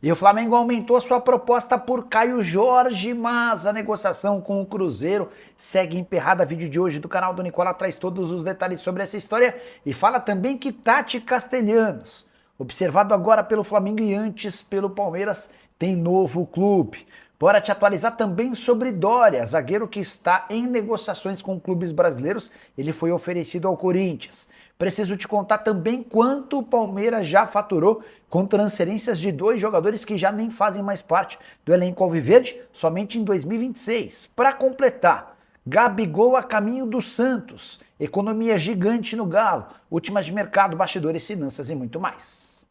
E o Flamengo aumentou sua proposta por Caio Jorge, mas a negociação com o Cruzeiro segue emperrada. Vídeo de hoje do canal do Nicola traz todos os detalhes sobre essa história e fala também que Tati Castellanos, observado agora pelo Flamengo e antes pelo Palmeiras, tem novo clube. Bora te atualizar também sobre Dória, zagueiro que está em negociações com clubes brasileiros. Ele foi oferecido ao Corinthians. Preciso te contar também quanto o Palmeiras já faturou com transferências de dois jogadores que já nem fazem mais parte do elenco alviverde, somente em 2026. Para completar, Gabigol a caminho do Santos, economia gigante no Galo, últimas de mercado, bastidores, finanças e muito mais.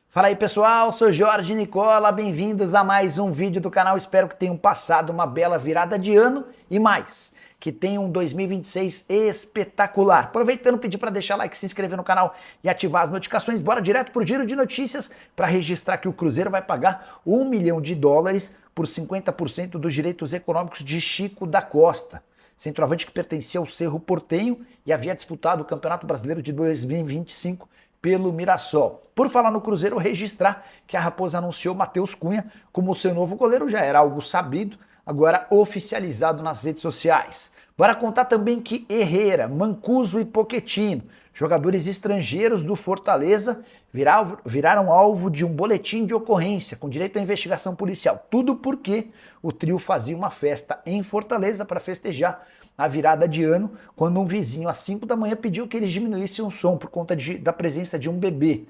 Fala aí pessoal, sou Jorge Nicola, bem-vindos a mais um vídeo do canal, espero que tenham passado uma bela virada de ano e mais, que tenham um 2026 espetacular. Aproveitando, pedir para deixar like, se inscrever no canal e ativar as notificações, bora direto pro giro de notícias para registrar que o Cruzeiro vai pagar US$ 1 milhão por 50% dos direitos econômicos de Chico da Costa, centroavante que pertencia ao Cerro Porteño e havia disputado o Campeonato Brasileiro de 2025 pelo Mirassol. Por falar no Cruzeiro, registrar que a Raposa anunciou Matheus Cunha como seu novo goleiro, já era algo sabido, agora oficializado nas redes sociais. Bora contar também que Herrera, Mancuso e Pochettino, jogadores estrangeiros do Fortaleza, viraram alvo de um boletim de ocorrência com direito à investigação policial. Tudo porque o trio fazia uma festa em Fortaleza para festejar a virada de ano, quando um vizinho às 5 da manhã pediu que eles diminuíssem o som por conta da presença de um bebê.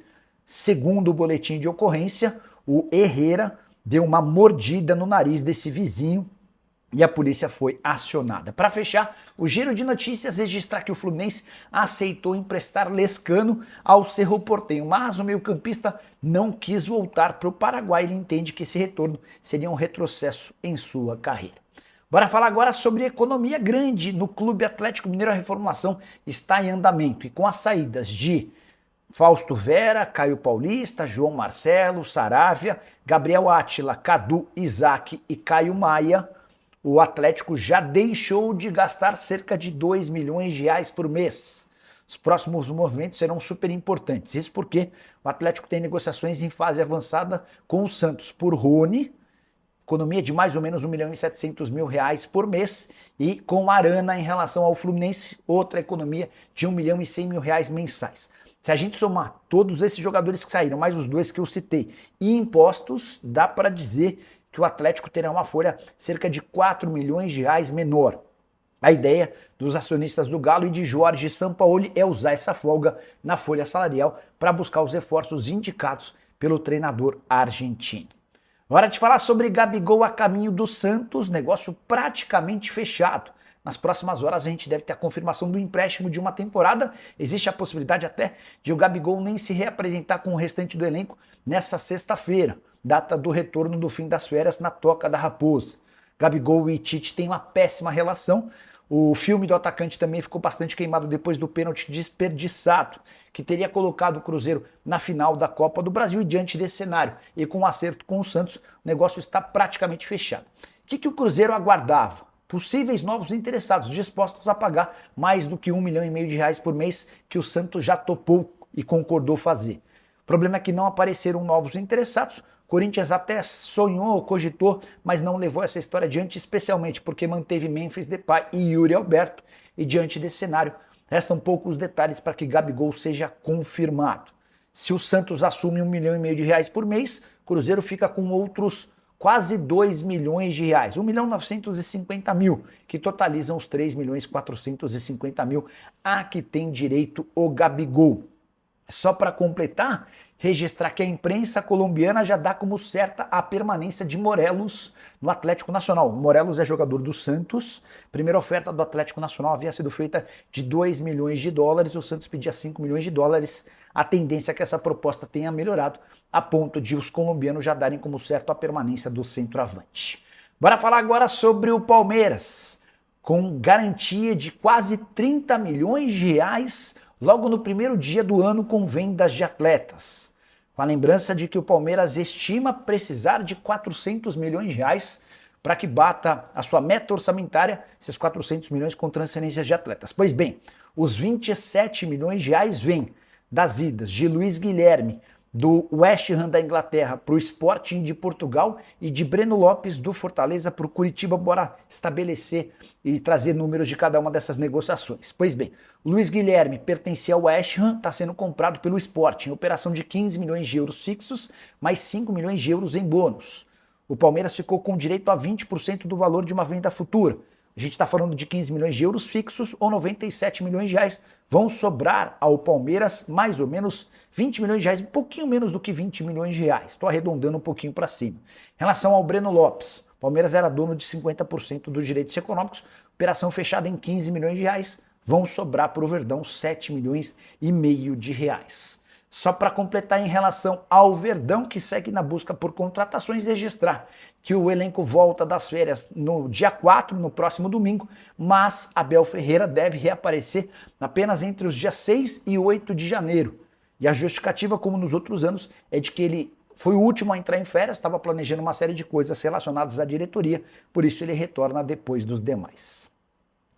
Segundo o boletim de ocorrência, o Herrera deu uma mordida no nariz desse vizinho e a polícia foi acionada. Para fechar o giro de notícias, registrar que o Fluminense aceitou emprestar Lescano ao Cerro Porteño, mas o meio-campista não quis voltar para o Paraguai. Ele entende que esse retorno seria um retrocesso em sua carreira. Bora falar agora sobre economia grande no Clube Atlético Mineiro. A reformulação está em andamento e com as saídas de Fausto Vera, Caio Paulista, João Marcelo, Saravia, Gabriel Átila, Cadu, Isaac e Caio Maia, o Atlético já deixou de gastar cerca de R$ 2 milhões por mês. Os próximos movimentos serão super importantes. Isso porque o Atlético tem negociações em fase avançada com o Santos por Rony, economia de mais ou menos R$ 1.700.000 por mês, e com Arana em relação ao Fluminense, outra economia de R$ 1.100.000 mensais. Se a gente somar todos esses jogadores que saíram, mais os dois que eu citei, e impostos, dá para dizer que o Atlético terá uma folha cerca de R$ 4 milhões menor. A ideia dos acionistas do Galo e de Jorge Sampaoli é usar essa folga na folha salarial para buscar os reforços indicados pelo treinador argentino. Hora de falar sobre Gabigol a caminho do Santos, negócio praticamente fechado. Nas próximas horas a gente deve ter a confirmação do empréstimo de uma temporada. Existe a possibilidade até de o Gabigol nem se reapresentar com o restante do elenco nessa sexta-feira, data do retorno do fim das férias na Toca da Raposa. Gabigol e Tite têm uma péssima relação. O filme do atacante também ficou bastante queimado depois do pênalti desperdiçado, que teria colocado o Cruzeiro na final da Copa do Brasil, e diante desse cenário e com um acerto com o Santos, o negócio está praticamente fechado. O que o Cruzeiro aguardava? Possíveis novos interessados dispostos a pagar mais do que R$ 1,5 milhão por mês que o Santos já topou e concordou fazer. O problema é que não apareceram novos interessados. Corinthians até sonhou, cogitou, mas não levou essa história adiante, especialmente porque manteve Memphis Depay e Yuri Alberto, e diante desse cenário, restam poucos detalhes para que Gabigol seja confirmado. Se o Santos assume R$ 1,5 milhão por mês, o Cruzeiro fica com outros quase R$ 2 milhões, R$ 1.950.000, que totalizam os R$ 3.450.000 a que tem direito o Gabigol. Só para completar, registrar que a imprensa colombiana já dá como certa a permanência de Morelos no Atlético Nacional. Morelos é jogador do Santos. Primeira oferta do Atlético Nacional havia sido feita de US$ 2 milhões, o Santos pedia US$ 5 milhões. A tendência é que essa proposta tenha melhorado a ponto de os colombianos já darem como certo a permanência do centroavante. Bora falar agora sobre o Palmeiras, com garantia de quase R$ 30 milhões logo no primeiro dia do ano com vendas de atletas. Com a lembrança de que o Palmeiras estima precisar de R$ 400 milhões para que bata a sua meta orçamentária, esses 400 milhões com transferências de atletas. Pois bem, os 27 milhões de reais vêm das idas de Luiz Guilherme, do West Ham da Inglaterra para o Sporting de Portugal e de Breno Lopes do Fortaleza para o Curitiba. Bora estabelecer e trazer números de cada uma dessas negociações. Pois bem, o Luiz Guilherme pertencia ao West Ham, está sendo comprado pelo Sporting, operação de 15 milhões de euros fixos, mais 5 milhões de euros em bônus. O Palmeiras ficou com direito a 20% do valor de uma venda futura. A gente está falando de 15 milhões de euros fixos ou 97 milhões de reais. Vão sobrar ao Palmeiras mais ou menos 20 milhões de reais, um pouquinho menos do que 20 milhões de reais. Estou arredondando um pouquinho para cima. Em relação ao Breno Lopes, o Palmeiras era dono de 50% dos direitos econômicos, operação fechada em 15 milhões de reais, vão sobrar para o Verdão 7 milhões e meio de reais. Só para completar em relação ao Verdão, que segue na busca por contratações, registrar que o elenco volta das férias no dia 4, no próximo domingo, mas Abel Ferreira deve reaparecer apenas entre os dias 6 e 8 de janeiro. E a justificativa, como nos outros anos, é de que ele foi o último a entrar em férias, estava planejando uma série de coisas relacionadas à diretoria, por isso ele retorna depois dos demais.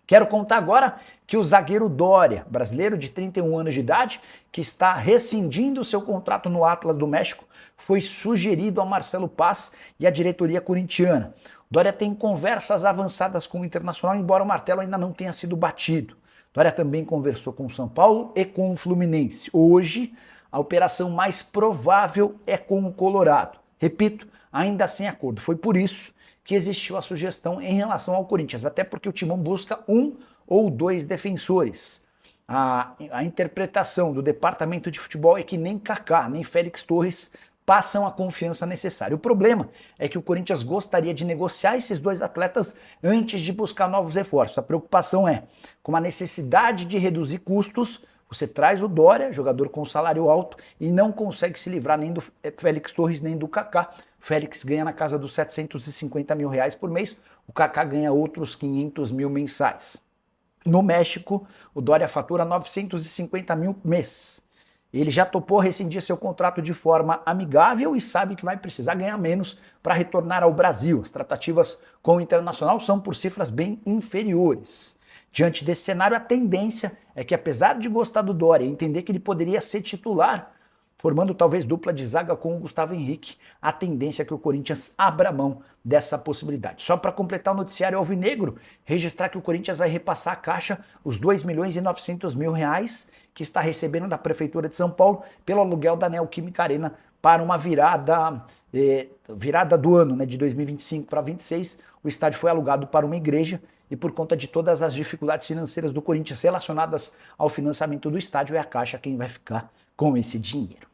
Quero contar agora que o zagueiro Doria, brasileiro de 31 anos de idade, que está rescindindo seu contrato no Atlas do México, foi sugerido ao Marcelo Paz e à diretoria corintiana. Doria tem conversas avançadas com o Internacional, embora o martelo ainda não tenha sido batido. Doria também conversou com o São Paulo e com o Fluminense. Hoje, a operação mais provável é com o Colorado. Repito, ainda sem acordo. Foi por isso que existiu a sugestão em relação ao Corinthians, até porque o Timão busca um ou dois defensores. A interpretação do departamento de futebol é que nem Kaká, nem Félix Torres passam a confiança necessária. O problema é que o Corinthians gostaria de negociar esses dois atletas antes de buscar novos reforços. A preocupação é, com a necessidade de reduzir custos, você traz o Doria, jogador com salário alto, e não consegue se livrar nem do Félix Torres nem do Kaká. O Félix ganha na casa dos 750 mil reais por mês, o Kaká ganha outros 500 mil mensais. No México, o Doria fatura 950 mil mês. Ele já topou rescindir seu contrato de forma amigável e sabe que vai precisar ganhar menos para retornar ao Brasil. As tratativas com o Internacional são por cifras bem inferiores. Diante desse cenário, a tendência é que, apesar de gostar do Doria e entender que ele poderia ser titular, formando talvez dupla de zaga com o Gustavo Henrique, a tendência é que o Corinthians abra mão dessa possibilidade. Só para completar o noticiário alvinegro, registrar que o Corinthians vai repassar à Caixa os 2 milhões e 900 mil reais que está recebendo da Prefeitura de São Paulo pelo aluguel da Neoquímica Arena para uma virada do ano, né, de 2025 para 2026. O estádio foi alugado para uma igreja e por conta de todas as dificuldades financeiras do Corinthians relacionadas ao financiamento do estádio, é a Caixa quem vai ficar com esse dinheiro.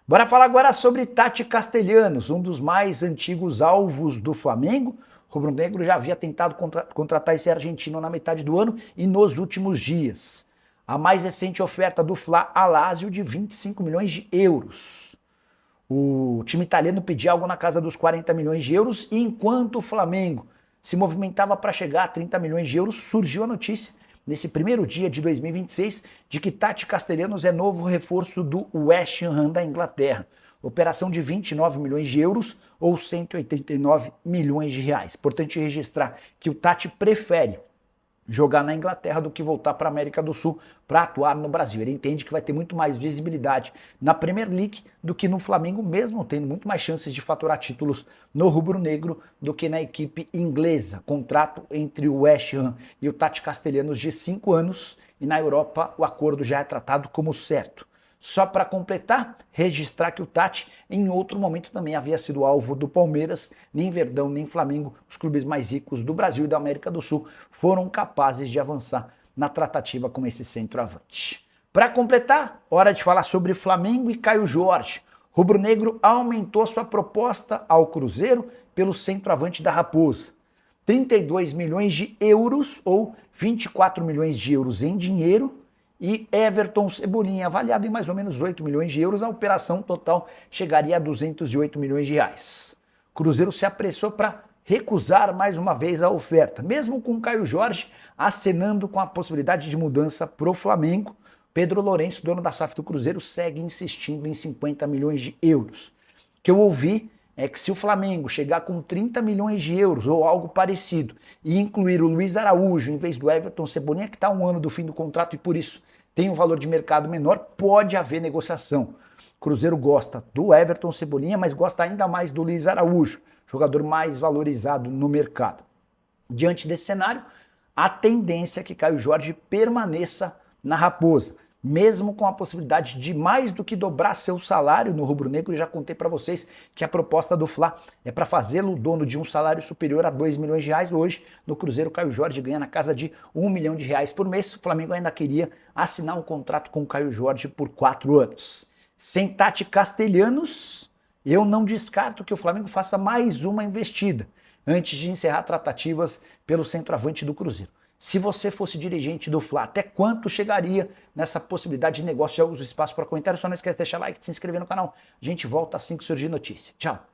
Bora falar agora sobre Tati Castellanos, um dos mais antigos alvos do Flamengo. O rubro-negro já havia tentado contratar esse argentino na metade do ano e nos últimos dias. A mais recente oferta do Fla a Lazio de 25 milhões de euros. O time italiano pedia algo na casa dos 40 milhões de euros e enquanto o Flamengo se movimentava para chegar a 30 milhões de euros, surgiu a notícia nesse primeiro dia de 2026 de que Tati Castellanos é novo reforço do West Ham da Inglaterra. Operação de 29 milhões de euros ou 189 milhões de reais. Importante registrar que o Tati prefere jogar na Inglaterra do que voltar para a América do Sul para atuar no Brasil. Ele entende que vai ter muito mais visibilidade na Premier League do que no Flamengo, mesmo tendo muito mais chances de faturar títulos no rubro-negro do que na equipe inglesa. Contrato entre o West Ham e o Tati Castellanos de 5 anos e na Europa o acordo já é tratado como certo. Só para completar, registrar que o Tati em outro momento também havia sido alvo do Palmeiras, nem Verdão nem Flamengo, os clubes mais ricos do Brasil e da América do Sul, foram capazes de avançar na tratativa com esse centroavante. Para completar, hora de falar sobre Flamengo e Caio Jorge. Rubro-negro aumentou sua proposta ao Cruzeiro pelo centroavante da Raposa. 32 milhões de euros ou 24 milhões de euros em dinheiro, e Everton Cebolinha, avaliado em mais ou menos 8 milhões de euros, a operação total chegaria a 208 milhões de reais. O Cruzeiro se apressou para recusar mais uma vez a oferta, mesmo com Caio Jorge acenando com a possibilidade de mudança para o Flamengo. Pedro Lourenço, dono da SAF do Cruzeiro, segue insistindo em 50 milhões de euros. O que eu ouvi é que se o Flamengo chegar com 30 milhões de euros ou algo parecido e incluir o Luiz Araújo em vez do Everton Cebolinha, que está um ano do fim do contrato e por isso tem um valor de mercado menor, pode haver negociação. O Cruzeiro gosta do Everton Cebolinha, mas gosta ainda mais do Luiz Araújo, jogador mais valorizado no mercado. Diante desse cenário, a tendência é que Caio Jorge permaneça na Raposa, mesmo com a possibilidade de mais do que dobrar seu salário no rubro-negro. Eu já contei para vocês que a proposta do Fla é para fazê-lo dono de um salário superior a 2 milhões de reais. Hoje, no Cruzeiro, Caio Jorge ganha na casa de 1 milhão de reais por mês. O Flamengo ainda queria assinar um contrato com o Caio Jorge por 4 anos. Sem Tati Castelhanos, eu não descarto que o Flamengo faça mais uma investida antes de encerrar tratativas pelo centroavante do Cruzeiro. Se você fosse dirigente do Fla, até quanto chegaria nessa possibilidade de negócio? Já uso o espaço para comentário, só não esquece de deixar like, de se inscrever no canal. A gente volta assim que surgir notícia. Tchau!